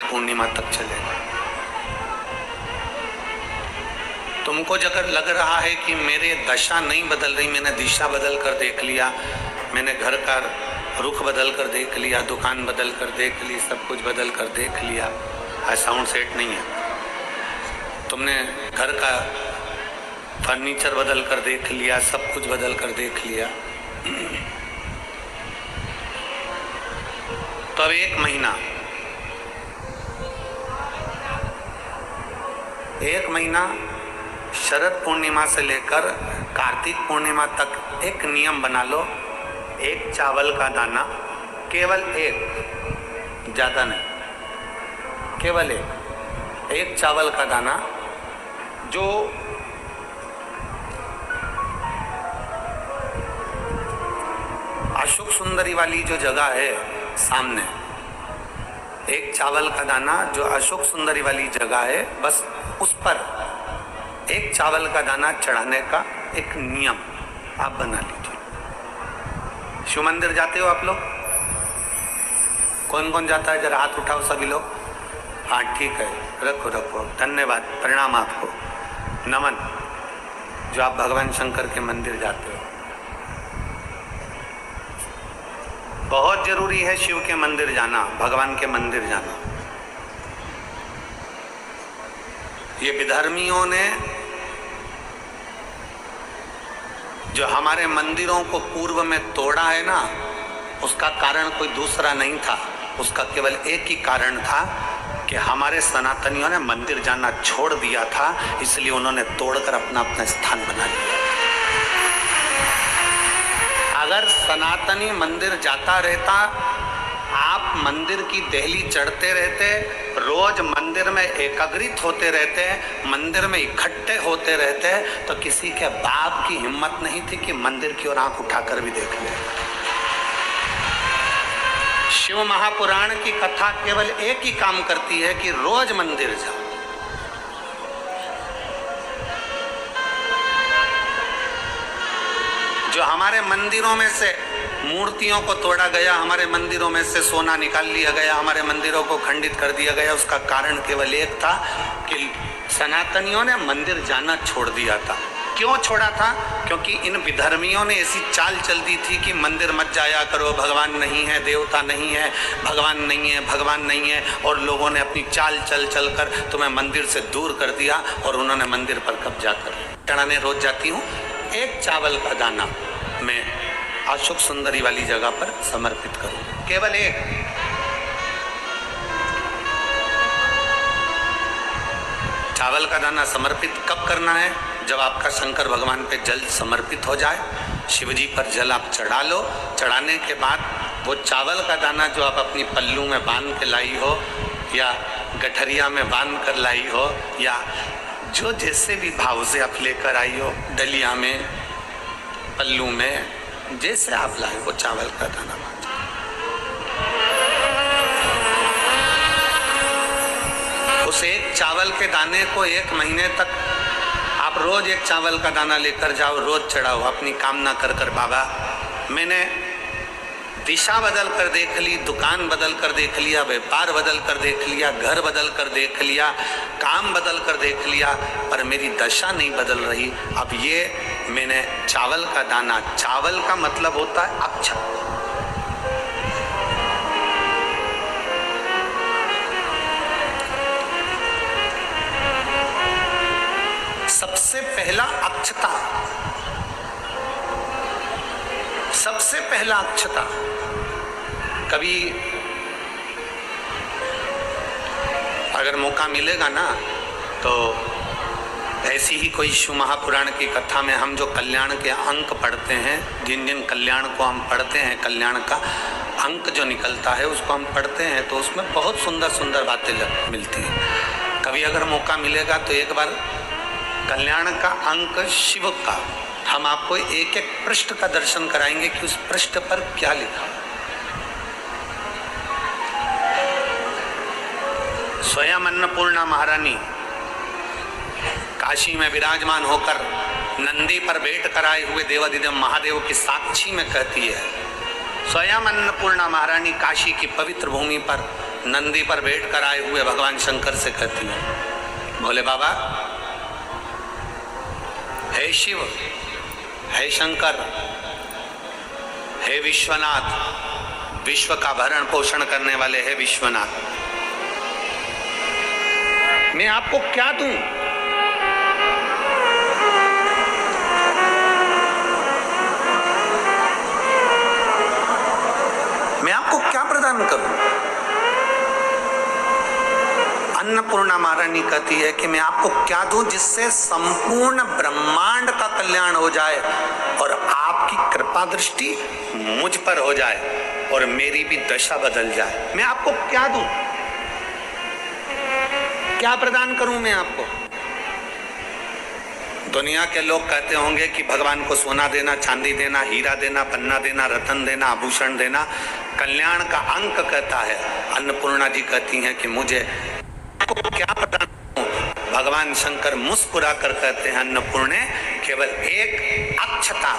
पूर्णिमा तक चलेगा। तुमको अगर लग रहा है कि मेरे दशा नहीं बदल रही, मैंने दिशा बदल कर देख लिया, मैंने घर का रुख बदल कर देख लिया, दुकान बदल कर देख ली, सब कुछ बदल कर देख लिया, आज साउंड सेट नहीं है, तुमने घर का फर्नीचर बदल कर देख लिया, सब कुछ बदल कर देख लिया, तो अब एक महीना शरद पूर्णिमा से लेकर कार्तिक पूर्णिमा तक एक नियम बना लो, एक चावल का दाना, केवल एक, ज्यादा नहीं, केवल एक चावल का दाना, जो अशोक सुंदरी वाली जो जगह है सामने, एक चावल का दाना जो अशोक सुंदरी वाली जगह है, बस उस पर एक चावल का दाना चढ़ाने का एक नियम आप बना लीजिए। शिव मंदिर जाते हो आप लोग? कौन कौन जाता है? जरा हाथ उठाओ सभी लोग। हाँ ठीक है, रखो रखो, धन्यवाद, प्रणाम आपको, नमन, जो आप भगवान शंकर के मंदिर जाते हो। बहुत जरूरी है शिव के मंदिर जाना, भगवान के मंदिर जाना। ये विधर्मियों ने जो हमारे मंदिरों को पूर्व में तोड़ा है ना, उसका कारण कोई दूसरा नहीं था, उसका केवल एक ही कारण था कि हमारे सनातनियों ने मंदिर जाना छोड़ दिया था, इसलिए उन्होंने तोड़कर अपना अपना स्थान बना लिया। अगर सनातनी मंदिर जाता रहता, आप मंदिर की देहली चढ़ते रहते, रोज मंदिर में एकाग्रित होते रहते, मंदिर में इकट्ठे होते रहते, तो किसी के बाप की हिम्मत नहीं थी कि मंदिर की ओर आंख उठाकर भी देख ले। शिव महापुराण की कथा केवल एक ही काम करती है कि रोज मंदिर जाओ। जो हमारे मंदिरों में से मूर्तियों को तोड़ा गया, हमारे मंदिरों में से सोना निकाल लिया गया, हमारे मंदिरों को खंडित कर दिया गया, उसका कारण केवल एक था कि सनातनियों ने मंदिर जाना छोड़ दिया था। क्यों छोड़ा था? क्योंकि इन विधर्मियों ने ऐसी चाल चल दी थी कि मंदिर मत जाया करो, भगवान नहीं है, देवता नहीं है, भगवान नहीं है, भगवान नहीं है, और लोगों ने अपनी चाल चल चल कर तुम्हें मंदिर से दूर कर दिया और उन्होंने मंदिर पर कब्जा कर। चढ़ाने रोज जाती हूँ, एक चावल का दाना मैं अशोक सुंदरी वाली जगह पर समर्पित करूं, केवल एक। चावल का दाना समर्पित कब करना है? जब आपका शंकर भगवान पे जल समर्पित हो जाए, शिव जी पर जल आप चढ़ा लो, चढ़ाने के बाद वो चावल का दाना जो आप अपनी पल्लू में बांध के लाई हो, या गठरिया में बांध कर लाई हो, या जो जैसे भी भाव से आप लेकर आई हो, डलिया में, पल्लू में, जैसे आप लाए वो चावल का दाना बांध। उस एक चावल के दाने को एक महीने तक आप रोज एक चावल का दाना लेकर जाओ, रोज चढ़ाओ, अपनी कामना कर कर, बाबा मैंने दिशा बदल कर देख ली, दुकान बदल कर देख लिया, व्यापार बदल कर देख लिया, घर बदल कर देख लिया, काम बदल कर देख लिया, पर मेरी दशा नहीं बदल रही। अब ये मैंने चावल का दाना, चावल का मतलब होता है अक्षत, सबसे पहला अक्षता, सबसे पहला अक्षता। कभी अगर मौका मिलेगा ना, तो ऐसी ही कोई शिव महापुराण की कथा में हम जो कल्याण के अंक पढ़ते हैं, जिन जिन कल्याण को हम पढ़ते हैं, कल्याण का अंक जो निकलता है उसको हम पढ़ते हैं, तो उसमें बहुत सुंदर सुंदर बातें मिलती हैं। कभी अगर मौका मिलेगा तो एक बार कल्याण का अंक शिव का हम आपको एक एक पृष्ठ का दर्शन कराएंगे कि उस पृष्ठ पर क्या लिखा। स्वयं अन्नपूर्णा महारानी काशी में विराजमान होकर नंदी पर बैठ कर आए हुए देवाधिदेव महादेव की साक्षी में कहती है, स्वयं अन्नपूर्णा महारानी काशी की पवित्र भूमि पर नंदी पर बैठ कर आए हुए भगवान शंकर से कहती है, भोले बाबा, हे शिव, हे शंकर, हे विश्वनाथ, विश्व का भरण पोषण करने वाले हे विश्वनाथ, मैं आपको क्या दूं? मैं आपको क्या प्रदान करूं? अन्नपूर्णा महारानी कहती है कि मैं आपको क्या दूं जिससे संपूर्ण ब्रह्मांड का कल्याण हो जाए और आपकी कृपा दृष्टि मुझ पर हो जाए और मेरी भी दशा बदल जाए। मैं आपको क्या दूं? क्या प्रदान करूं मैं आपको? दुनिया के लोग कहते होंगे कि भगवान को सोना देना, चांदी देना, हीरा देना, पन्ना देना, रतन देना, आभूषण देना कल्याण का अंक कहता है। अन्नपूर्णा जी कहती हैं कि मुझे आपको क्या प्रदान करूं? भगवान शंकर मुस्कुरा कर कहते हैं, अन्नपूर्णे, केवल एक अक्षता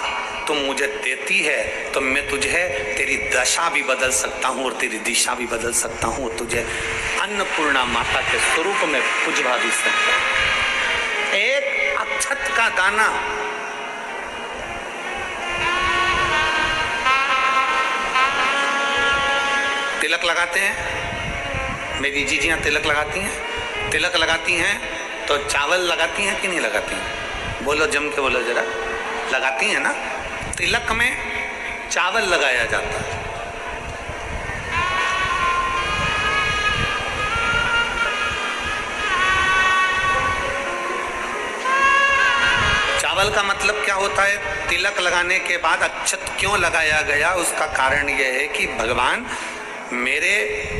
तुम मुझे देती है तो मैं तुझे तेरी दशा भी बदल सकता हूं और तेरी दिशा भी बदल सकता हूं, तुझे अन्नपूर्णा माता के स्वरूप में पूजवा भी सकता हूं। एक अक्षत का दाना, तिलक लगाते हैं, मेरी जीजियां तिलक लगाती हैं, तिलक लगाती हैं तो चावल लगाती हैं कि नहीं लगाती हैं? बोलो, जम के बोलो जरा। लगाती हैं ना? तिलक में चावल लगाया जाता है। चावल का मतलब क्या होता है? तिलक लगाने के बाद अक्षत क्यों लगाया गया? उसका कारण यह है कि भगवान मेरे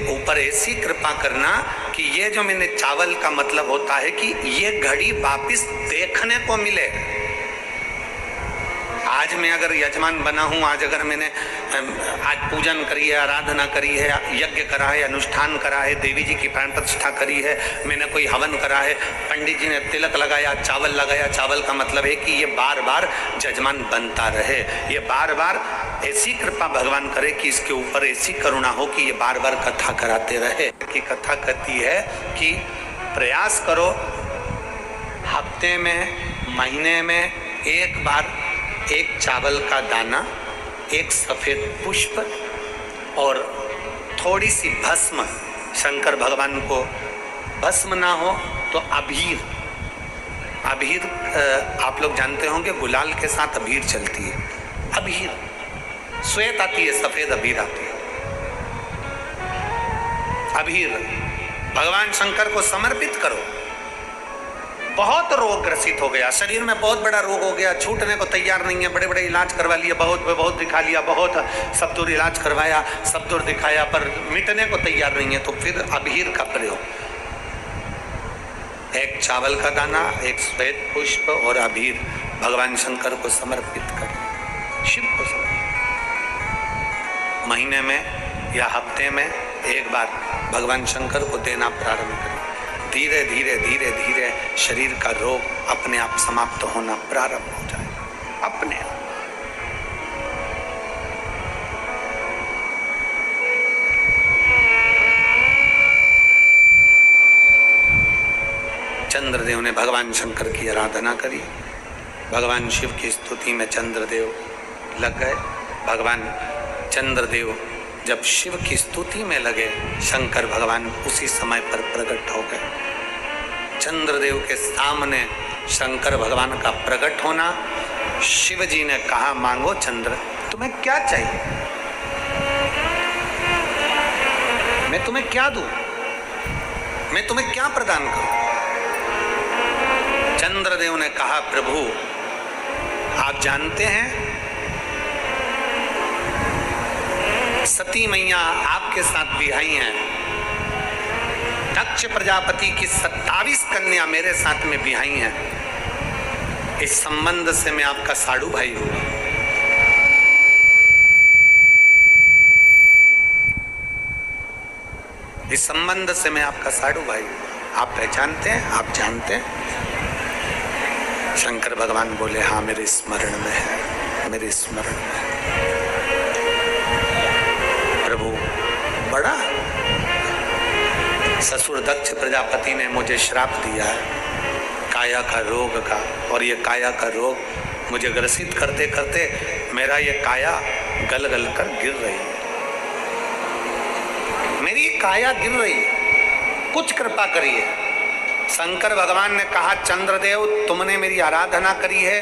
ऊपर ऐसी कृपा करना कि ये जो मैंने चावल का मतलब होता है कि ये घड़ी वापिस देखने को मिले। आज मैं अगर यजमान बना हूं, आज अगर मैंने आज पूजन करी है, आराधना करी है, यज्ञ करा है, अनुष्ठान करा है, देवी जी की प्राण प्रतिष्ठा करी है, मैंने कोई हवन करा है, पंडित जी ने तिलक लगाया, चावल लगाया, चावल का मतलब है कि ये बार बार जजमान बनता रहे, ये बार बार ऐसी कृपा भगवान करे कि इसके ऊपर ऐसी करुणा हो कि ये बार बार कथा कराते रहे। कि कथा कहती है कि प्रयास करो हफ्ते में, महीने में एक बार एक चावल का दाना, एक सफेद पुष्प और थोड़ी सी भस्म, शंकर भगवान को भस्म ना हो तो अबीर, अबीर आप लोग जानते होंगे गुलाल के साथ अबीर चलती है, अबीर श्वेत आती है, सफेद अबीर आती है, अबीर भगवान शंकर को समर्पित करो। बहुत रोग ग्रसित हो गया, शरीर में बहुत बड़ा रोग हो गया, छूटने को तैयार नहीं है, बड़े बड़े इलाज करवा लिया, बहुत दिखा लिया, बहुत सब दूर इलाज करवाया, सब दूर दिखाया, पर मिटने को तैयार नहीं है, तो फिर अबीर का प्रयोग, एक चावल का दाना, एक श्वेत पुष्प और अबीर भगवान शंकर को समर्पित कर, शिव को समर्पित, महीने में या हफ्ते में एक बार भगवान शंकर को देना प्रारंभ करें। धीरे धीरे धीरे धीरे शरीर का रोग अपने आप समाप्त होना प्रारंभ हो जाएगा, अपने आप। चंद्रदेव ने भगवान शंकर की आराधना करी, भगवान शिव की स्तुति में चंद्रदेव लग गए। भगवान चंद्रदेव जब शिव की स्तुति में लगे, शंकर भगवान उसी समय पर प्रकट हो गए। चंद्रदेव के सामने शंकर भगवान का प्रकट होना, शिव जी ने कहा, मांगो चंद्र, तुम्हें क्या चाहिए, मैं तुम्हें क्या दूं, मैं तुम्हें क्या प्रदान करूं? चंद्रदेव ने कहा, प्रभु आप जानते हैं सती मैया आपके साथ बिहाई हैं, दक्ष प्रजापति की 27 कन्या मेरे साथ में बिहाई हैं, इस संबंध से मैं आपका साड़ू भाई हूं। इस संबंध से मैं आपका साड़ू भाई हूं, आप पहचानते हैं, आप जानते हैं? शंकर भगवान बोले, हाँ मेरे स्मरण में है, मेरे स्मरण में है। प्रभु बड़ा ससुर दक्ष प्रजापति ने मुझे श्राप दिया है काया का रोग का, और ये काया का रोग मुझे ग्रसित करते करते मेरा ये काया गल गल कर गिर रही है, मेरी काया गिर रही है, कुछ कृपा करिए। शंकर भगवान ने कहा, चंद्रदेव तुमने मेरी आराधना करी है,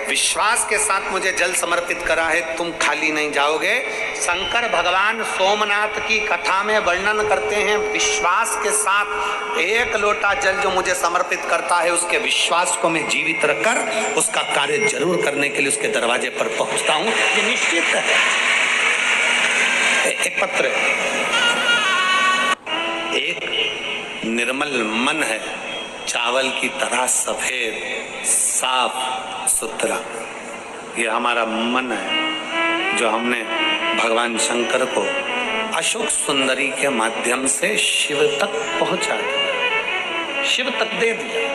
विश्वास के साथ मुझे जल समर्पित करा है, तुम खाली नहीं जाओगे। शंकर भगवान सोमनाथ की कथा में वर्णन करते हैं, विश्वास के साथ एक लोटा जल जो मुझे समर्पित करता है, उसके विश्वास को मैं जीवित रखकर उसका कार्य जरूर करने के लिए उसके दरवाजे पर पहुंचता हूं, ये निश्चित है। एक पत्र, एक निर्मल मन है, चावल की तरह सफेद साफ सुथरा, ये हमारा मन है जो हमने भगवान शंकर को अशोक सुंदरी के माध्यम से शिव तक पहुंचा दिया, शिव तक दे दिया।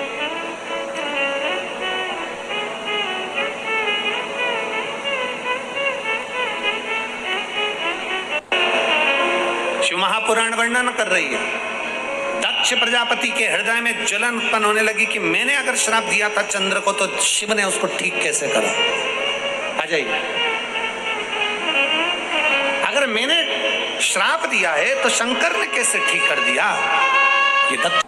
शिव महापुराण वर्णन कर रही है, दक्ष प्रजापति के हृदय में जलन उत्पन्न होने लगी कि मैंने अगर श्राप दिया था चंद्र को, तो शिव ने उसको ठीक कैसे करा। आ जाइए, अगर मैंने श्राप दिया है तो शंकर ने कैसे ठीक कर दिया। ये दक्ष